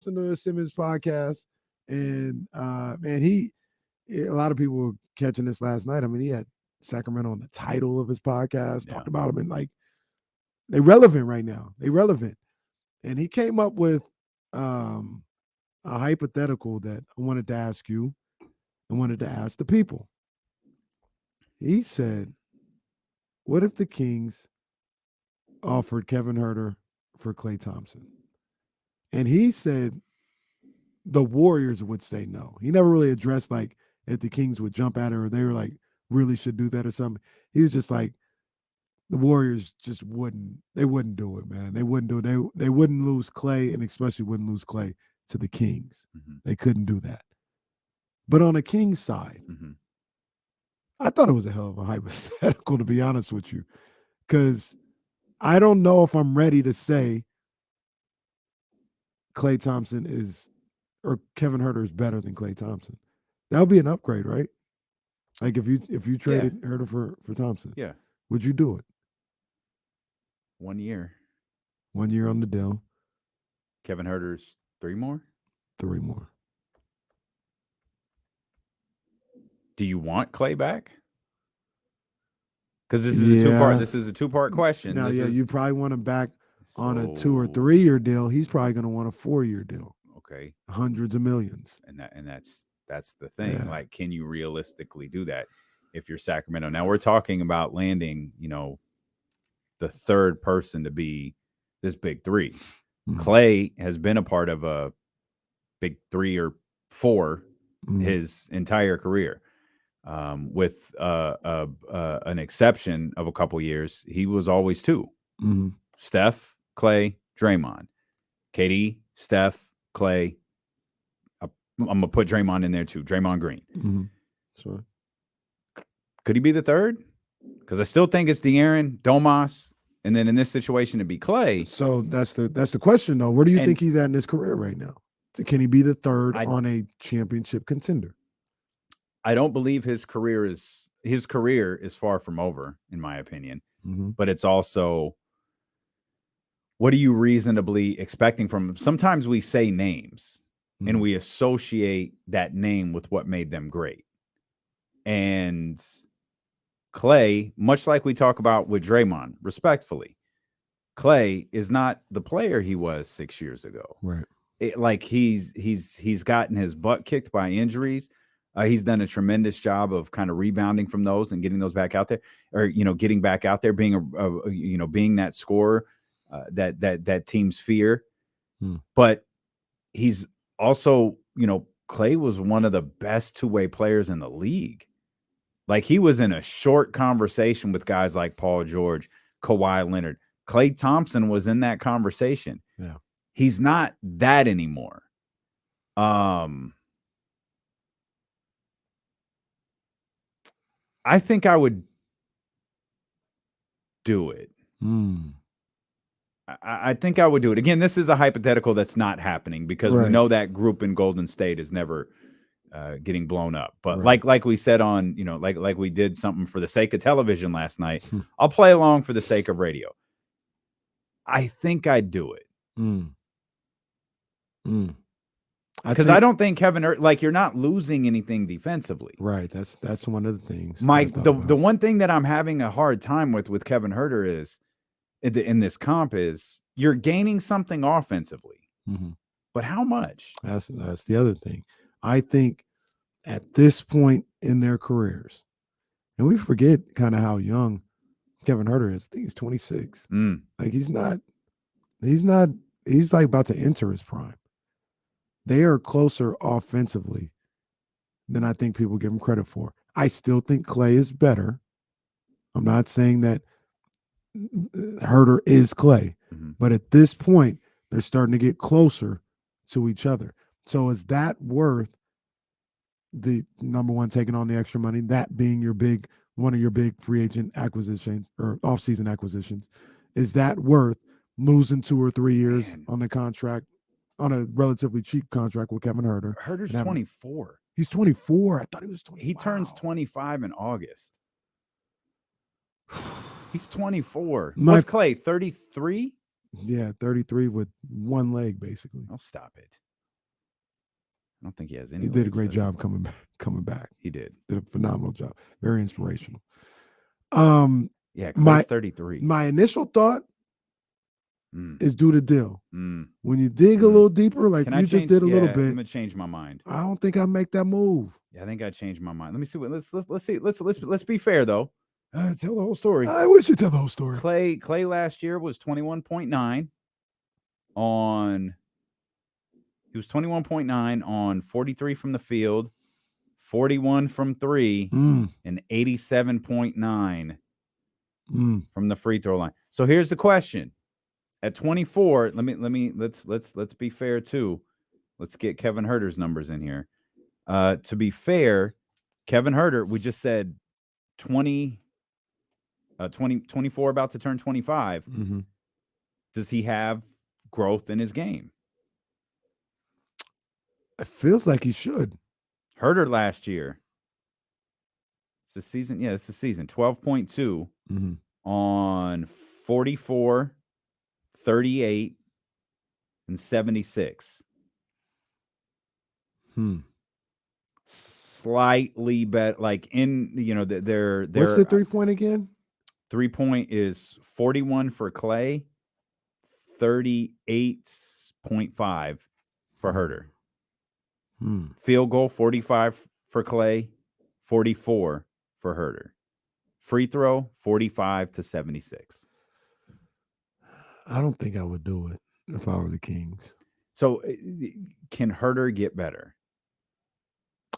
listen to Simmons podcast, and man, a lot of people were catching this last night. I mean, he had Sacramento on the title of his podcast, talked about him, and like they're relevant right now. They're relevant, and he came up with a hypothetical that I wanted to ask you. I wanted to ask the people. He said, "What if the Kings offered Kevin Huerter for Klay Thompson?" And he said the Warriors would say no. He never really addressed like if the Kings would jump at it or they were like really should do that or something. He was just like the Warriors just wouldn't. They wouldn't do it, man. They wouldn't do it. They wouldn't lose Klay, and especially wouldn't lose Klay to the Kings. They couldn't do that. But on the Kings side, I thought it was a hell of a hypothetical, to be honest with you, because I don't know if I'm ready to say Klay Thompson or Kevin Huerter is better than Klay Thompson. That would be an upgrade, right? Like if you traded Huerter for Thompson, would you do it? 1 year. 1 year on the deal. Kevin Huerter's 3 more? 3 more. Do you want Klay back? Because this is a two-part question. Now, you probably want him back on a 2 or 3 year deal. He's probably going to want a 4 year deal. Okay, hundreds of millions. And that's the thing. Yeah. Like, can you realistically do that if you're Sacramento? Now we're talking about landing, the third person to be this big three. Klay has been a part of a big 3 or 4 his entire career. With an exception of a couple years, he was always 2. Steph, Klay, Draymond. KD, Steph, Klay. I'm going to put Draymond in there too. Draymond Green. Sure. Could he be the third? Because I still think it's De'Aaron, Domas, and then in this situation it'd be Klay. So that's the question though. Where do you think he's at in his career right now? Can he be the third on a championship contender? I don't believe his career is far from over, in my opinion. But it's also, what are you reasonably expecting from him? Sometimes we say names and we associate that name with what made them great. And Klay, much like we talk about with Draymond, respectfully, Klay is not the player he was 6 years ago. Right. He's gotten his butt kicked by injuries. He's done a tremendous job of kind of rebounding from those and getting those back out there, or getting back out there, being being that scorer that teams fear. But he's also, Klay was one of the best two-way players in the league. Like, he was in a short conversation with guys like Paul George, Kawhi Leonard. Klay Thompson was in that conversation. Yeah, he's not that anymore. I think I would do it. I think I would do it. Again, this is a hypothetical that's not happening because we know that group in Golden State is never getting blown up. But like we said on, like we did something for the sake of television last night, I'll play along for the sake of radio. I think I'd do it. Because I don't think Kevin Huerter, like, you're not losing anything defensively. Right. That's one of the things. Mike, the one thing that I'm having a hard time with Kevin Huerter is in this comp is you're gaining something offensively. But how much? That's the other thing. I think at this point in their careers, and we forget kind of how young Kevin Huerter is. I think he's 26. Like, he's like about to enter his prime. They are closer offensively than I think people give him credit for. I still think Klay is better. I'm not saying that Huerter is Klay, but at this point, they're starting to get closer to each other. So is that worth the number one, taking on the extra money, that being one of your big free agent acquisitions or offseason acquisitions? Is that worth losing 2 or 3 years on the contract, on a relatively cheap contract with Kevin Huerter? Huerter's 24. He's 24. I thought he was 20. He turns 25 in August. He's 24. What's Klay, 33? Yeah, 33 with one leg, basically. Oh, stop it. I don't think he has any. He did a legs, great does he? job coming back. He did. Did a phenomenal job. Very inspirational. Yeah, Clay's My 33. my initial thought is do the deal. Mm. When you dig a little deeper, like Can you I just change? did a little Yeah, bit, I'm gonna change my mind. I don't think I make that move. Yeah, I think I changed my mind. Let me see what. Let's see. Let's be fair though. Tell the whole story. I wish you tell the whole story. Clay last year was 21.9 on. He was 21.9 on 43 from the field, 41 from 3, and 87.9 from the free throw line. So here's the question. At 24, let's be fair too. Let's get Kevin Herter's numbers in here. To be fair, Kevin Huerter, we just said 24 about to turn 25. Does he have growth in his game? It feels like he should. Huerter last year. It's the season. Yeah, it's the season. 12.2 on 44, 38, and 76. Slightly better, like in they're What's the 3-point again? 3-point is 41 for Clay, 38.5 for Huerter. Field goal 45 for Clay, 44 for Huerter. Free throw 45 to 76. I don't think I would do it if I were the Kings. So can Huerter get better?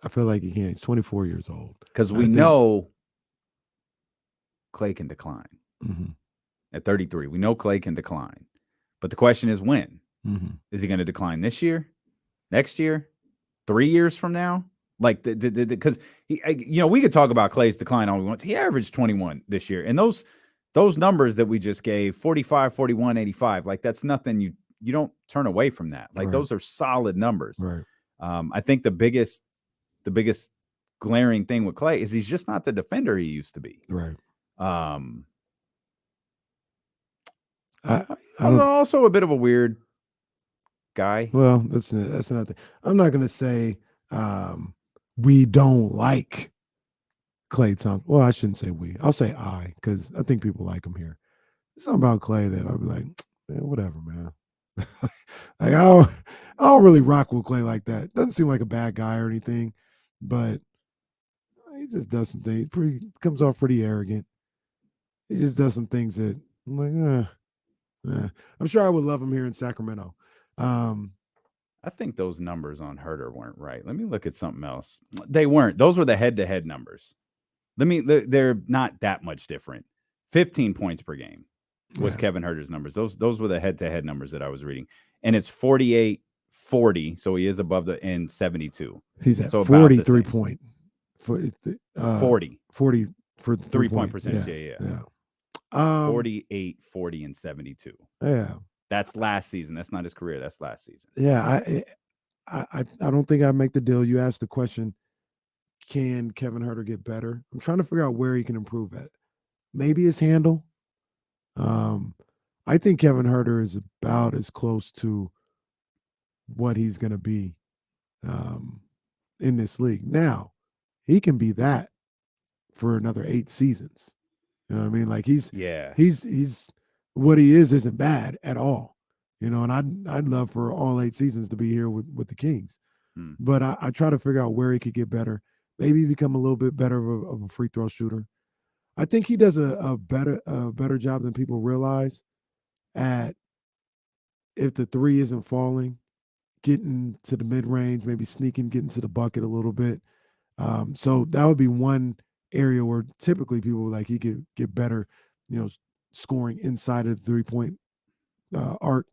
I feel like he can. He's 24 years old. Because we know Clay can decline. At 33, we know Clay can decline. But the question is when? Is he going to decline this year? Next year? 3 years from now? Like, because we could talk about Clay's decline all we want. He averaged 21 this year. And those numbers that we just gave, 45, 41, 85, like that's nothing you don't turn away from that. Like those are solid numbers. Right. I think the biggest glaring thing with Clay is he's just not the defender he used to be. Right. I'm also a bit of a weird guy. Well, that's not. I'm not going to say we don't like Klay Thompson. Well, I shouldn't say we. I'll say I, because I think people like him here. There's something about Clay that I'll be like, man, whatever, man. Like I don't really rock with Clay like that. Doesn't seem like a bad guy or anything, but he just does some things. Comes off pretty arrogant. He just does some things that I'm like, I'm sure I would love him here in Sacramento. I think those numbers on Huerter weren't right. Let me look at something else. They weren't. Those were the head-to-head numbers. They're not that much different. 15 points per game was Kevin Huerter's numbers. Those were the head-to-head numbers that I was reading. And it's 48-40, so he is above the end 72. He's at 43 point. 40 for 3-point percentage. Yeah. 48, 40, and 72. Yeah. That's last season. That's not his career. That's last season. Yeah, I don't think I make the deal. You asked the question, can Kevin Huerter get better? I'm trying to figure out where he can improve at. Maybe his handle. I think Kevin Huerter is about as close to what he's going to be in this league. Now, he can be that for another 8 seasons. You know what I mean? Like he's what he isn't bad at all. You know, and I'd love for all 8 seasons to be here with the Kings. But I try to figure out where he could get better. Maybe become a little bit better of a free throw shooter. I think he does a better job than people realize at, if the three isn't falling, getting to the mid range, maybe getting to the bucket a little bit. So that would be one area where typically people like he could get better, scoring inside of the 3-point arc.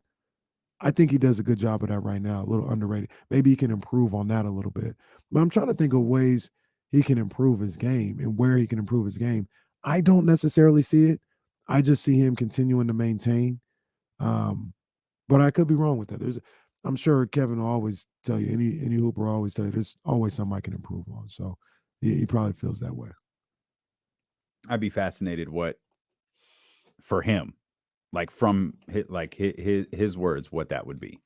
I think he does a good job of that right now, a little underrated. Maybe he can improve on that a little bit. But I'm trying to think of ways he can improve his game and where he can improve his game. I don't necessarily see it. I just see him continuing to maintain. But I could be wrong with that. I'm sure Kevin will always tell you, any hooper will always tell you, there's always something I can improve on. So he probably feels that way. I'd be fascinated for him, like from his words, what that would be.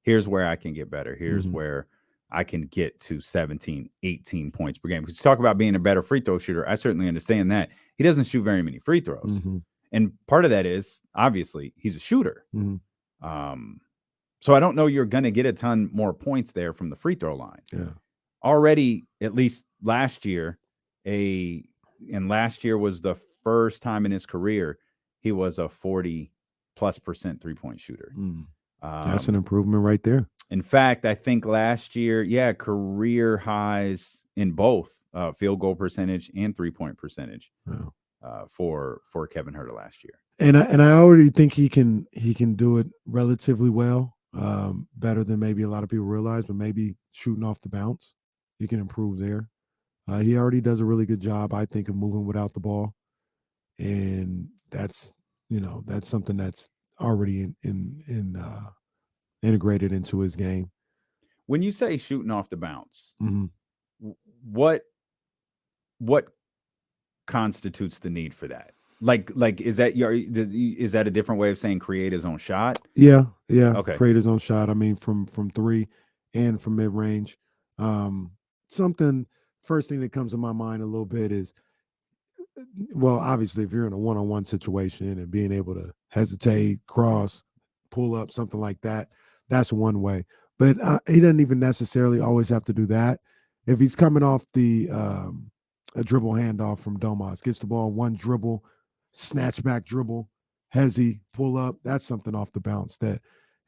Here's where I can get better. Here's where I can get to 17, 18 points per game. Because you talk about being a better free throw shooter, I certainly understand that. He doesn't shoot very many free throws. Mm-hmm. And part of that is, obviously, he's a shooter. Mm-hmm. So I don't know you're going to get a ton more points there from the free throw line. Yeah. Already, at least last year, and last year was the first time in his career he was a 40+% 3-point shooter. That's an improvement right there. In fact, I think last year, career highs in both field goal percentage and 3-point percentage for Kevin Huerter last year. And I already think he can do it relatively well, better than maybe a lot of people realize. But maybe shooting off the bounce, he can improve there. He already does a really good job, I think, of moving without the ball, and that's something that's already integrated into his game. When you say shooting off the bounce, mm-hmm. what constitutes the need for that? Like is that a different way of saying create his own shot? Yeah. Okay. Create his own shot. I mean, from three and from mid range. Something first thing that comes to my mind a little bit is, well, obviously, if you're in a one-on-one situation and being able to hesitate, cross, pull up, something like that, that's one way. But he doesn't even necessarily always have to do that. If he's coming off a dribble handoff from Domas, gets the ball, one dribble, snatch back dribble, hezzy, pull up, that's something off the bounce that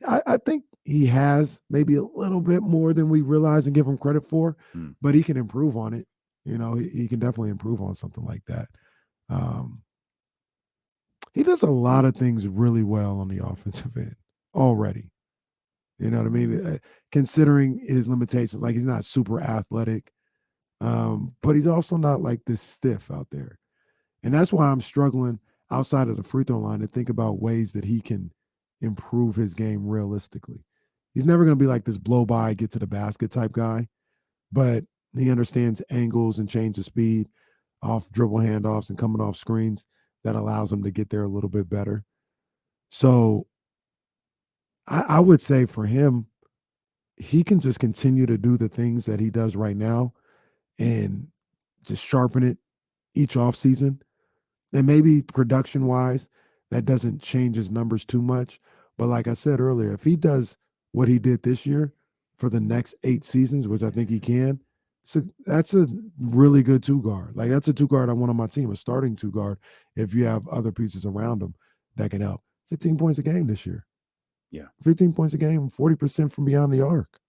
I think he has maybe a little bit more than we realize and give him credit for, but he can improve on it. He can definitely improve on something like that. He does a lot of things really well on the offensive end already. You know what I mean? Considering his limitations, like he's not super athletic, but he's also not like this stiff out there. And that's why I'm struggling outside of the free throw line to think about ways that he can improve his game realistically. He's never going to be like this blow by, get to the basket type guy, but he understands angles and change of speed off dribble handoffs and coming off screens that allows him to get there a little bit better. So I would say for him, he can just continue to do the things that he does right now and just sharpen it each offseason. And maybe production-wise, that doesn't change his numbers too much. But like I said earlier, if he does what he did this year for the next 8 seasons, which I think he can, so that's a really good two-guard. Like, that's a two-guard I want on my team, a starting two-guard, if you have other pieces around him that can help. 15 points a game this year. Yeah. 15 points a game, 40% from beyond the arc.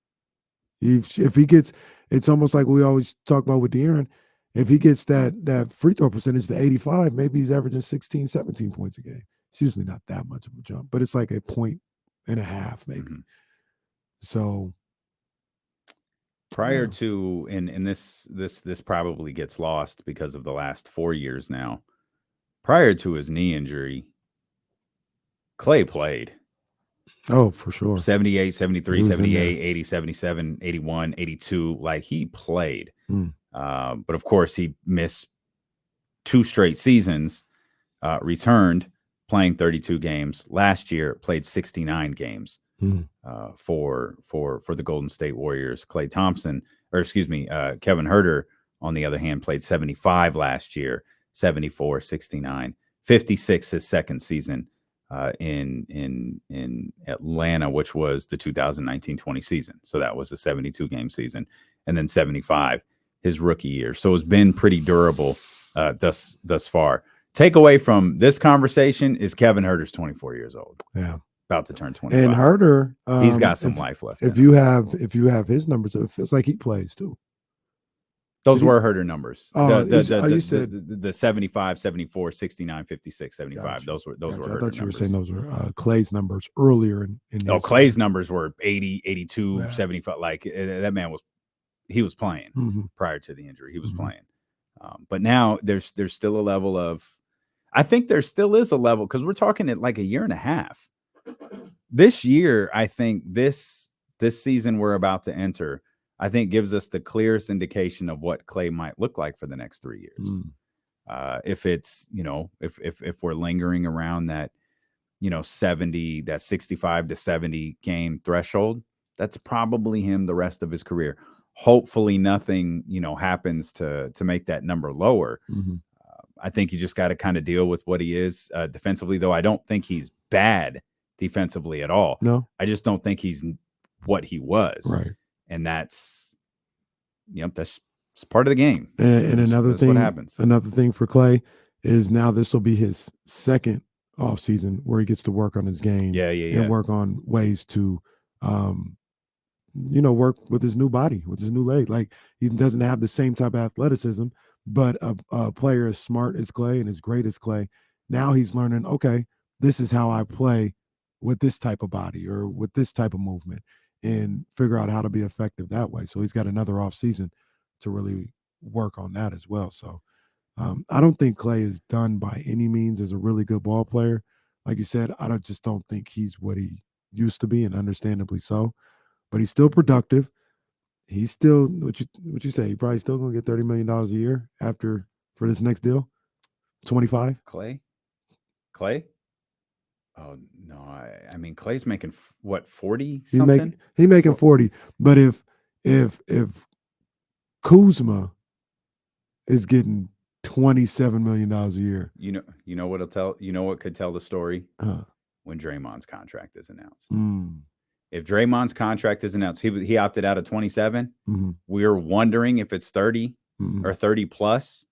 If he gets, it's almost like we always talk about with De'Aaron, if he gets that free throw percentage to 85, maybe he's averaging 16, 17 points a game. It's usually not that much of a jump, but it's like a point and a half maybe. So prior to, and this probably gets lost because of the last 4 years now, prior to his knee injury, Klay played. Oh, for sure. 78, 73, 78, 80, 77, 81, 82. Like, he played. But of course, he missed 2 straight seasons, returned playing 32 games. Last year, played 69 games for the Golden State Warriors. Kevin Huerter, on the other hand, played 75 last year, 74, 69, 56 his second season in Atlanta, which was the 2019-20 season. So that was the 72-game season, and then 75 his rookie year. So it's been pretty durable thus far. Takeaway from this conversation is Kevin Huerter's 24 years old. Yeah, about to turn 25. And Huerter, he's got some life left. If you have his numbers, it feels like he plays too. Those were Huerter numbers. You said the 75, 74, 69, 56, 75. Gotcha. Those were Huerter numbers. I thought you were saying those were Klay's numbers earlier in Klay's numbers were 80, 82, 75. Like, that man was playing prior to the injury. He was playing. But now there's still a level of, I think there still is a level, because we're talking at like a year and a half. This year, I think this season we're about to enter, I think gives us the clearest indication of what Klay might look like for the next 3 years. If it's, if we're lingering around that, 70, that 65 to 70 game threshold, that's probably him the rest of his career. Hopefully nothing, happens to make that number lower. Mm-hmm. I think you just got to kind of deal with what he is defensively, though. I don't think he's bad defensively at all. No, I just don't think he's what he was. right. And that's part of the game. And another that's thing, what happens. Another thing for Clay is now this will be his second off season where he gets to work on his game. And work on ways to, work with his new body, with his new leg. Like, he doesn't have the same type of athleticism, but a player as smart as Clay and as great as Clay, now he's learning, okay, this is how I play with this type of body or with this type of movement, and figure out how to be effective that way. So he's got another off season to really work on that as well. So I don't think Clay is done by any means as a really good ball player. Like you said, I just don't think he's what he used to be, and understandably so. But he's still productive. He's still what you say. He probably still gonna get $30 million a year for this next deal. 25. Clay. Oh no! I mean, Clay's making what, 40 something? He's making 40. But if Kuzma is getting $27 million a year, you know what could tell the story when Draymond's contract is announced. If Draymond's contract is announced, he opted out of 27. Mm-hmm. We're wondering if it's 30 or 30 plus.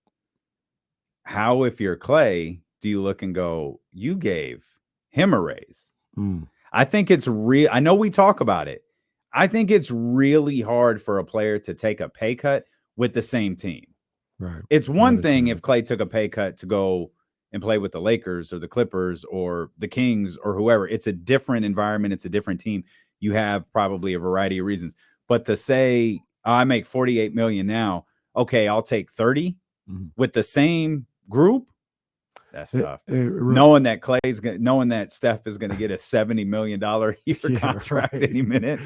How, if you're Clay, do you look and go, you gave him a raise? I think it's real. I know we talk about it. I think it's really hard for a player to take a pay cut with the same team. Right. It's one thing if Clay took a pay cut to go and play with the Lakers or the Clippers or the Kings or whoever. It's a different environment. It's a different team. You have probably a variety of reasons. But to say, I make $48 million now, okay, I'll take 30 with the same group. That's tough. Knowing that Steph is going to get a $70 million a year contract any minute.